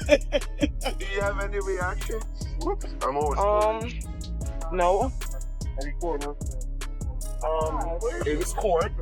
Do you have any reaction? I'm always No. it was court.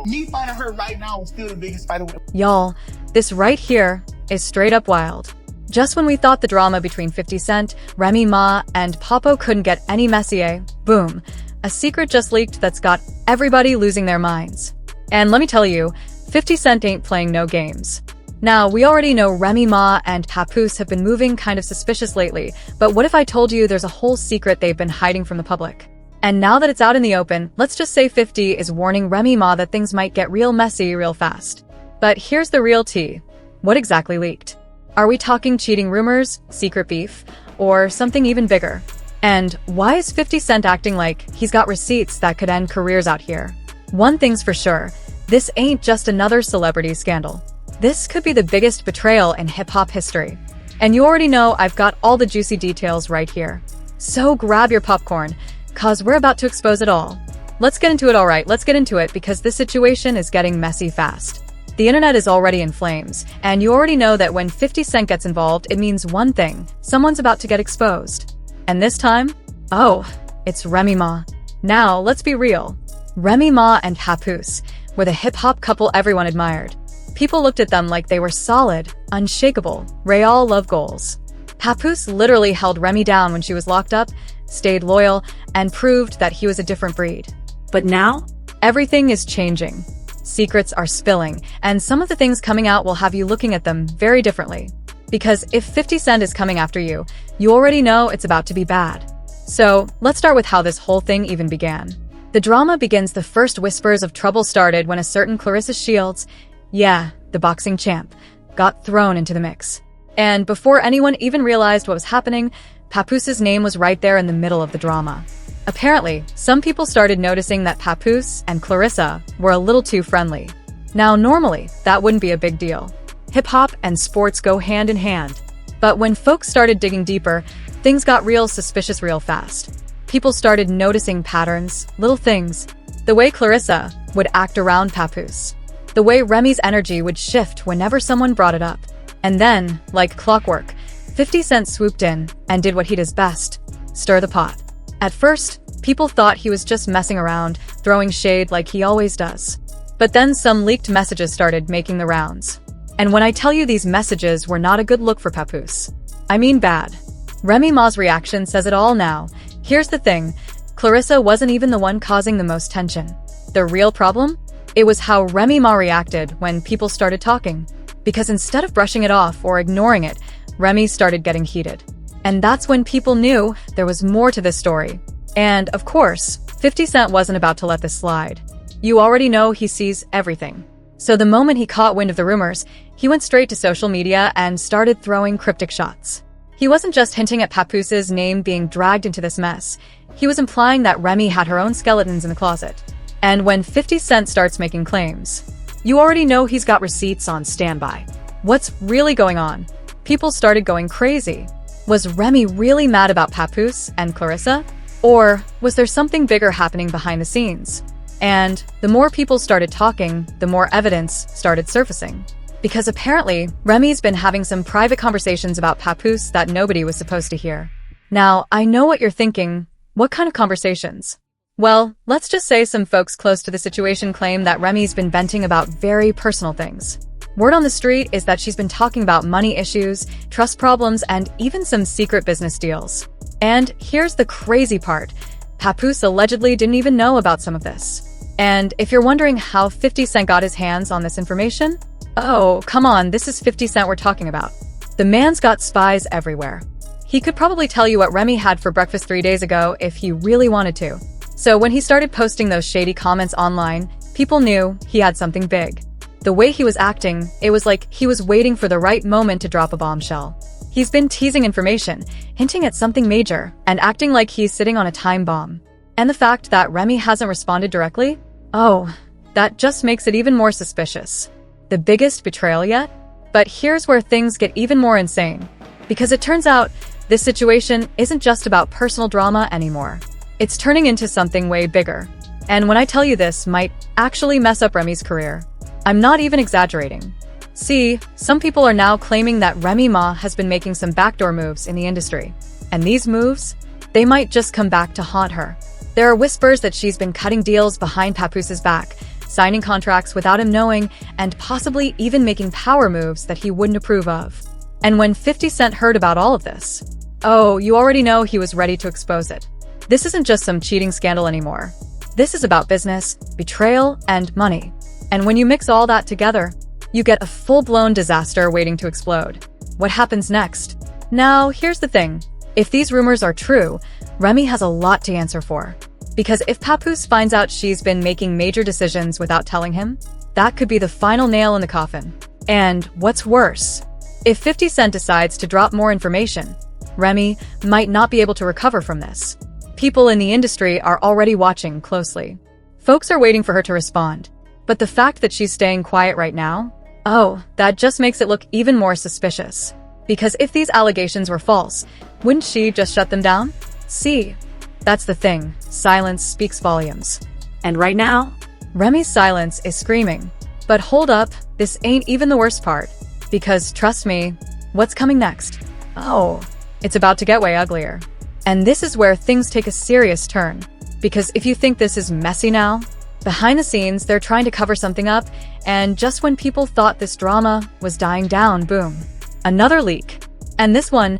Me finding her right now is still the biggest fight. Y'all, this right here is straight up wild. Just when we thought the drama between 50 Cent, Remy Ma, and Papo couldn't get any messier, boom, a secret just leaked that's got everybody losing their minds. And let me tell you, 50 Cent ain't playing no games. Now, we already know Remy Ma and Papoose have been moving kind of suspicious lately, but what if I told you there's a whole secret they've been hiding from the public? And now that it's out in the open, let's just say 50 is warning Remy Ma that things might get real messy real fast. But here's the real tea. What exactly leaked? Are we talking cheating rumors, secret beef, or something even bigger? And why is 50 Cent acting like he's got receipts that could end careers out here? One thing's for sure, this ain't just another celebrity scandal. This could be the biggest betrayal in hip-hop history. And you already know I've got all the juicy details right here. So grab your popcorn, cause we're about to expose it all. Let's get into it, alright, let's get into it because this situation is getting messy fast. The internet is already in flames, and you already know that when 50 Cent gets involved, it means one thing, someone's about to get exposed. And this time? Oh, it's Remy Ma. Now, let's be real. Remy Ma and Papoose were the hip-hop couple everyone admired. People looked at them like they were solid, unshakable, real love goals. Papoose literally held Remy down when she was locked up, stayed loyal, and proved that he was a different breed. But now, everything is changing. Secrets are spilling, and some of the things coming out will have you looking at them very differently. Because if 50 Cent is coming after you, you already know it's about to be bad. So, let's start with how this whole thing even began. The drama begins. The first whispers of trouble started when a certain Clarissa Shields, yeah, the boxing champ, got thrown into the mix. And before anyone even realized what was happening, Papoose's name was right there in the middle of the drama. Apparently, some people started noticing that Papoose and Clarissa were a little too friendly. Now, normally, that wouldn't be a big deal. Hip-hop and sports go hand in hand. But when folks started digging deeper, things got real suspicious real fast. People started noticing patterns, little things. The way Clarissa would act around Papoose. The way Remy's energy would shift whenever someone brought it up. And then, like clockwork, 50 Cent swooped in and did what he does best, stir the pot. At first, people thought he was just messing around, throwing shade like he always does. But then some leaked messages started making the rounds. And when I tell you these messages were not a good look for Papoose, I mean bad. Remy Ma's reaction says it all now. Here's the thing, Clarissa wasn't even the one causing the most tension. The real problem? It was how Remy Ma reacted when people started talking. Because instead of brushing it off or ignoring it, Remy started getting heated. And that's when people knew there was more to this story. And, of course, 50 Cent wasn't about to let this slide. You already know he sees everything. So the moment he caught wind of the rumors, he went straight to social media and started throwing cryptic shots. He wasn't just hinting at Papoose's name being dragged into this mess. He was implying that Remy had her own skeletons in the closet. And when 50 Cent starts making claims, you already know he's got receipts on standby. What's really going on? People started going crazy. Was Remy really mad about Papoose and Clarissa? Or was there something bigger happening behind the scenes? And the more people started talking, the more evidence started surfacing. Because apparently, Remy's been having some private conversations about Papoose that nobody was supposed to hear. Now, I know what you're thinking. What kind of conversations? Well, let's just say some folks close to the situation claim that Remy's been venting about very personal things. Word on the street is that she's been talking about money issues, trust problems, and even some secret business deals. And here's the crazy part. Papoose allegedly didn't even know about some of this. And if you're wondering how 50 Cent got his hands on this information, oh, come on, this is 50 Cent we're talking about. The man's got spies everywhere. He could probably tell you what Remy had for breakfast 3 days ago if he really wanted to. So when he started posting those shady comments online, people knew he had something big. The way he was acting, it was like he was waiting for the right moment to drop a bombshell. He's been teasing information, hinting at something major, and acting like he's sitting on a time bomb. And the fact that Remy hasn't responded directly? Oh, that just makes it even more suspicious. The biggest betrayal yet? But here's where things get even more insane. Because it turns out, this situation isn't just about personal drama anymore. It's turning into something way bigger. And when I tell you this might actually mess up Remy's career, I'm not even exaggerating. See, some people are now claiming that Remy Ma has been making some backdoor moves in the industry. And these moves, they might just come back to haunt her. There are whispers that she's been cutting deals behind Papoose's back, signing contracts without him knowing, and possibly even making power moves that he wouldn't approve of. And when 50 Cent heard about all of this, oh, you already know he was ready to expose it. This isn't just some cheating scandal anymore. This is about business, betrayal, and money. And when you mix all that together, you get a full-blown disaster waiting to explode. What happens next? Now, here's the thing. If these rumors are true, Remy has a lot to answer for. Because if Papoose finds out she's been making major decisions without telling him, that could be the final nail in the coffin. And what's worse, if 50 Cent decides to drop more information, Remy might not be able to recover from this. People in the industry are already watching closely. Folks are waiting for her to respond. But the fact that she's staying quiet right now, oh, that just makes it look even more suspicious. Because if these allegations were false, wouldn't she just shut them down? See, that's the thing. Silence speaks volumes. And right now, Remy's silence is screaming. But hold up, this ain't even the worst part. Because trust me, what's coming next? Oh, it's about to get way uglier. And this is where things take a serious turn. Because if you think this is messy now, behind the scenes, they're trying to cover something up, and just when people thought this drama was dying down, boom, another leak. And this one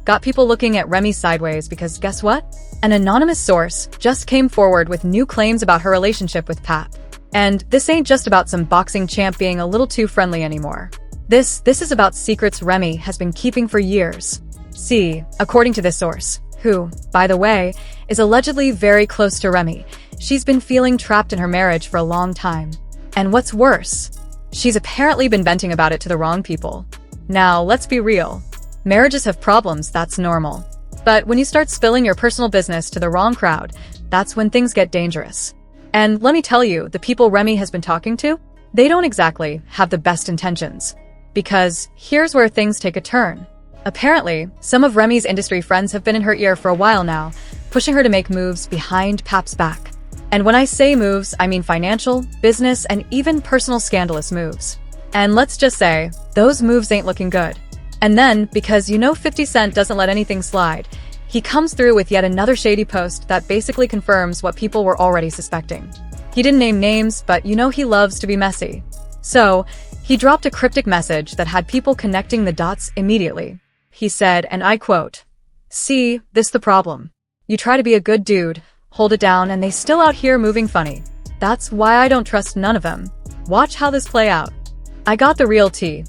got people looking at Remy sideways because guess what? An anonymous source just came forward with new claims about her relationship with Pap. And this ain't just about some boxing champ being a little too friendly anymore. This is about secrets Remy has been keeping for years. See, according to this source, who, by the way, is allegedly very close to Remy, she's been feeling trapped in her marriage for a long time. And what's worse, she's apparently been venting about it to the wrong people. Now, let's be real. Marriages have problems, that's normal. But when you start spilling your personal business to the wrong crowd, that's when things get dangerous. And let me tell you, the people Remy has been talking to, they don't exactly have the best intentions. Because here's where things take a turn. Apparently, some of Remy's industry friends have been in her ear for a while now, pushing her to make moves behind Pap's back. And when I say moves, I mean financial, business, and even personal scandalous moves. And let's just say, those moves ain't looking good. And then, because you know 50 Cent doesn't let anything slide, he comes through with yet another shady post that basically confirms what people were already suspecting. He didn't name names, but you know he loves to be messy. So, he dropped a cryptic message that had people connecting the dots immediately. He said, and I quote, "See, this the problem. You try to be a good dude, hold it down, and they still out here moving funny. That's why I don't trust none of them. Watch how this play out. I got the real tea.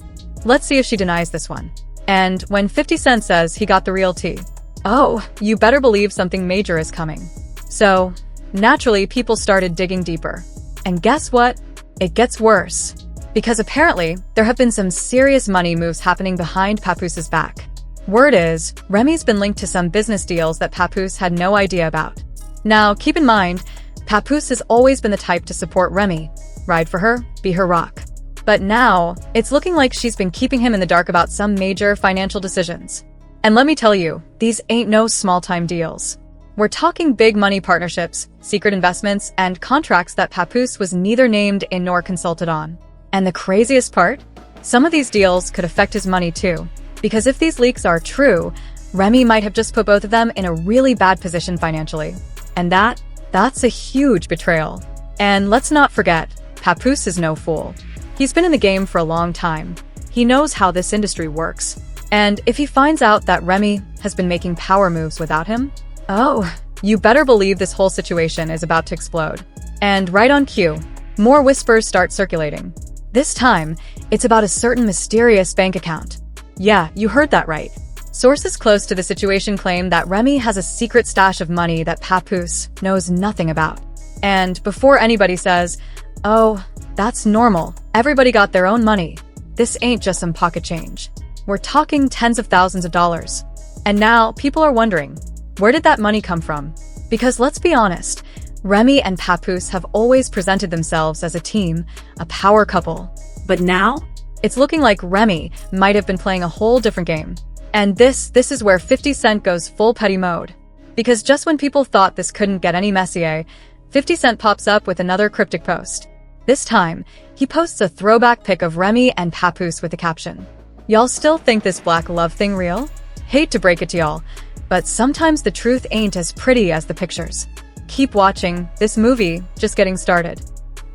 Let's see if she denies this one." And when 50 Cent says he got the real tea, oh, you better believe something major is coming. So, naturally, people started digging deeper. And guess what? It gets worse. Because apparently, there have been some serious money moves happening behind Papoose's back. Word is, Remy's been linked to some business deals that Papoose had no idea about. Now, keep in mind, Papoose has always been the type to support Remy, ride for her, be her rock. But now, it's looking like she's been keeping him in the dark about some major financial decisions. And let me tell you, these ain't no small-time deals. We're talking big money partnerships, secret investments, and contracts that Papoose was neither named in nor consulted on. And the craziest part? Some of these deals could affect his money too. Because if these leaks are true, Remy might have just put both of them in a really bad position financially. And that's a huge betrayal. And let's not forget, Papoose is no fool. He's been in the game for a long time. He knows how this industry works. And if he finds out that Remy has been making power moves without him, oh, you better believe this whole situation is about to explode. And right on cue, more whispers start circulating. This time, it's about a certain mysterious bank account. Yeah, you heard that right. Sources close to the situation claim that Remy has a secret stash of money that Papoose knows nothing about. And before anybody says, oh, that's normal, everybody got their own money, this ain't just some pocket change. We're talking tens of thousands of dollars. And now, people are wondering, where did that money come from? Because let's be honest, Remy and Papoose have always presented themselves as a team, a power couple. But now, it's looking like Remy might have been playing a whole different game. And this is where 50 Cent goes full petty mode. Because just when people thought this couldn't get any messier, 50 Cent pops up with another cryptic post. This time, he posts a throwback pic of Remy and Papoose with the caption, "Y'all still think this black love thing real? Hate to break it to y'all, but sometimes the truth ain't as pretty as the pictures. Keep watching, this movie just getting started."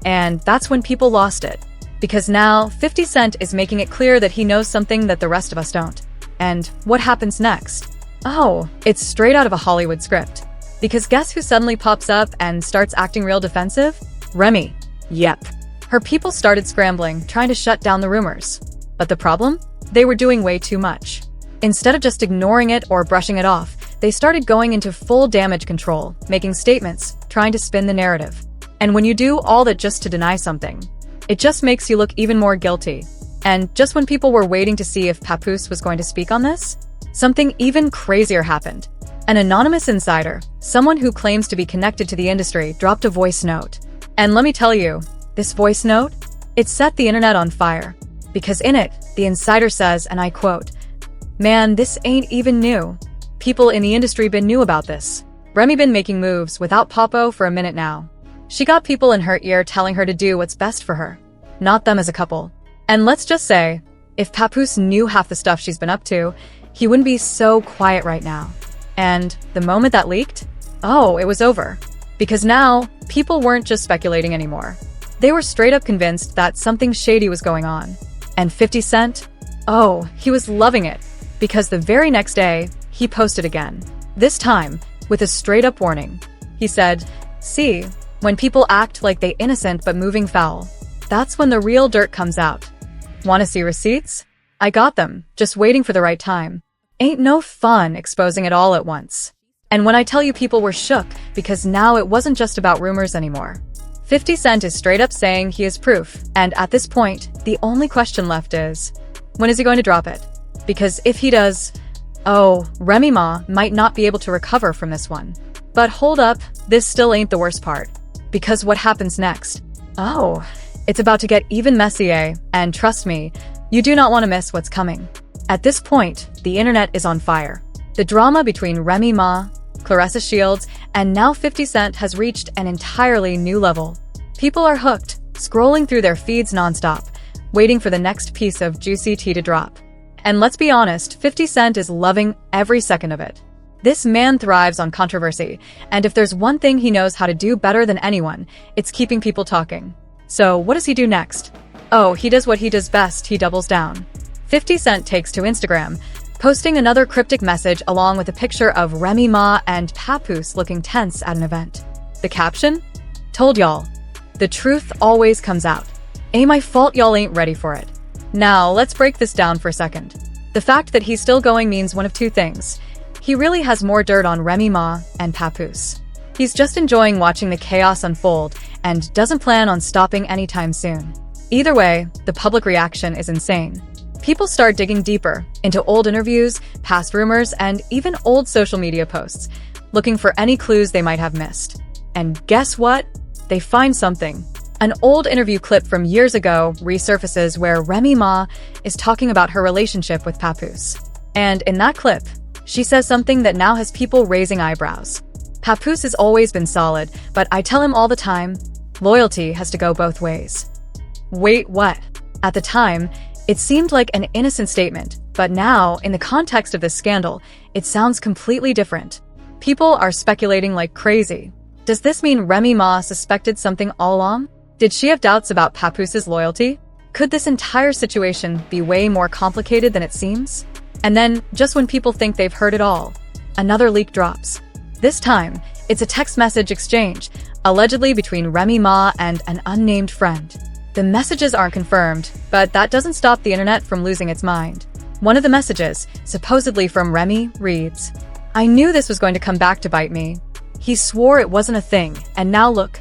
And that's when people lost it. Because now, 50 Cent is making it clear that he knows something that the rest of us don't. And what happens next? Oh, it's straight out of a Hollywood script. Because guess who suddenly pops up and starts acting real defensive? Remy. Yep. Her people started scrambling, trying to shut down the rumors. But the problem? They were doing way too much. Instead of just ignoring it or brushing it off, they started going into full damage control, making statements, trying to spin the narrative. And when you do all that just to deny something, it just makes you look even more guilty. And just when people were waiting to see if Papoose was going to speak on this, something even crazier happened. An anonymous insider, someone who claims to be connected to the industry, dropped a voice note. And let me tell you, this voice note, it set the internet on fire. Because in it, the insider says, and I quote, "Man, this ain't even new. People in the industry been knew about this. Remy been making moves without Papo for a minute now. She got people in her ear telling her to do what's best for her, not them as a couple. And let's just say, if Papoose knew half the stuff she's been up to, he wouldn't be so quiet right now." And the moment that leaked, oh, it was over. Because now, people weren't just speculating anymore. They were straight up convinced that something shady was going on. And 50 Cent? Oh, he was loving it. Because the very next day, he posted again. This time, with a straight up warning. He said, "See, when people act like they innocent but moving foul, that's when the real dirt comes out. Wanna see receipts? I got them, just waiting for the right time. Ain't no fun exposing it all at once." And when I tell you people were shook, because now it wasn't just about rumors anymore. 50 Cent is straight up saying he has proof, and at this point, the only question left is, when is he going to drop it? Because if he does, oh, Remy Ma might not be able to recover from this one. But hold up, this still ain't the worst part. Because what happens next? Oh, it's about to get even messier, and trust me, you do not want to miss what's coming. At this point, the internet is on fire. The drama between Remy Ma, Clarissa Shields, and now 50 Cent has reached an entirely new level. People are hooked, scrolling through their feeds nonstop, waiting for the next piece of juicy tea to drop. And let's be honest, 50 Cent is loving every second of it. This man thrives on controversy, and if there's one thing he knows how to do better than anyone, it's keeping people talking. So what does he do next? Oh, he does what he does best, he doubles down. 50 Cent takes to Instagram, posting another cryptic message along with a picture of Remy Ma and Papoose looking tense at an event. The caption? "Told y'all. The truth always comes out. Ain't my fault y'all ain't ready for it." Now, let's break this down for a second. The fact that he's still going means one of two things. He really has more dirt on Remy Ma and Papoose. He's just enjoying watching the chaos unfold and doesn't plan on stopping anytime soon. Either way, the public reaction is insane. People start digging deeper into old interviews, past rumors, and even old social media posts, looking for any clues they might have missed. And guess what? They find something. An old interview clip from years ago resurfaces where Remy Ma is talking about her relationship with Papoose. And in that clip, she says something that now has people raising eyebrows. "Papoose has always been solid, but I tell him all the time, loyalty has to go both ways." Wait, what? At the time, it seemed like an innocent statement, but now, in the context of this scandal, it sounds completely different. People are speculating like crazy. Does this mean Remy Ma suspected something all along? Did she have doubts about Papoose's loyalty? Could this entire situation be way more complicated than it seems? And then, just when people think they've heard it all, another leak drops. This time, it's a text message exchange, allegedly between Remy Ma and an unnamed friend. The messages aren't confirmed, but that doesn't stop the internet from losing its mind. One of the messages, supposedly from Remy, reads, "I knew this was going to come back to bite me. He swore it wasn't a thing, and now look."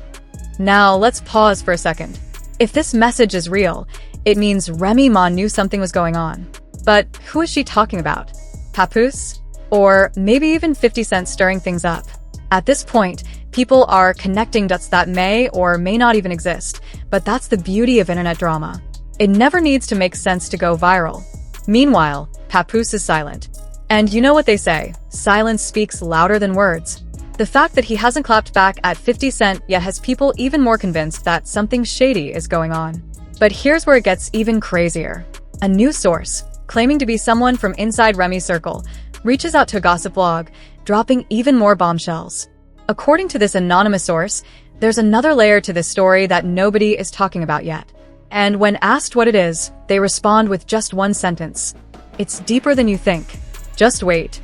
Now, let's pause for a second. If this message is real, it means Remy Ma knew something was going on. But who is she talking about? Papoose? Or maybe even 50 Cent stirring things up? At this point, people are connecting dots that may or may not even exist, but that's the beauty of internet drama. It never needs to make sense to go viral. Meanwhile, Papoose is silent. And you know what they say, silence speaks louder than words. The fact that he hasn't clapped back at 50 Cent yet has people even more convinced that something shady is going on. But here's where it gets even crazier. A new source, claiming to be someone from inside Remy's circle, reaches out to a gossip blog, dropping even more bombshells. According to this anonymous source, there's another layer to this story that nobody is talking about yet. And when asked what it is, they respond with just one sentence. It's deeper than you think. Just wait.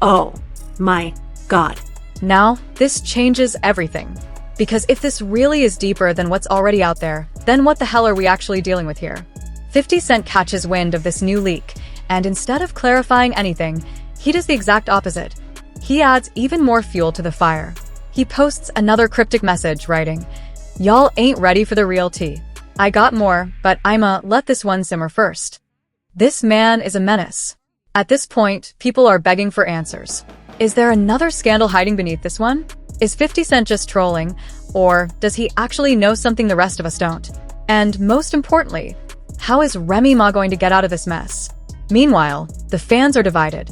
Oh my God. Now, this changes everything. Because if this really is deeper than what's already out there, then what the hell are we actually dealing with here? 50 Cent catches wind of this new leak, and instead of clarifying anything, he does the exact opposite. He adds even more fuel to the fire. He posts another cryptic message, writing, "Y'all ain't ready for the real tea. I got more, but I'ma let this one simmer first." This man is a menace. At this point, people are begging for answers. Is there another scandal hiding beneath this one? Is 50 Cent just trolling, or does he actually know something the rest of us don't? And most importantly, how is Remy Ma going to get out of this mess? Meanwhile, the fans are divided.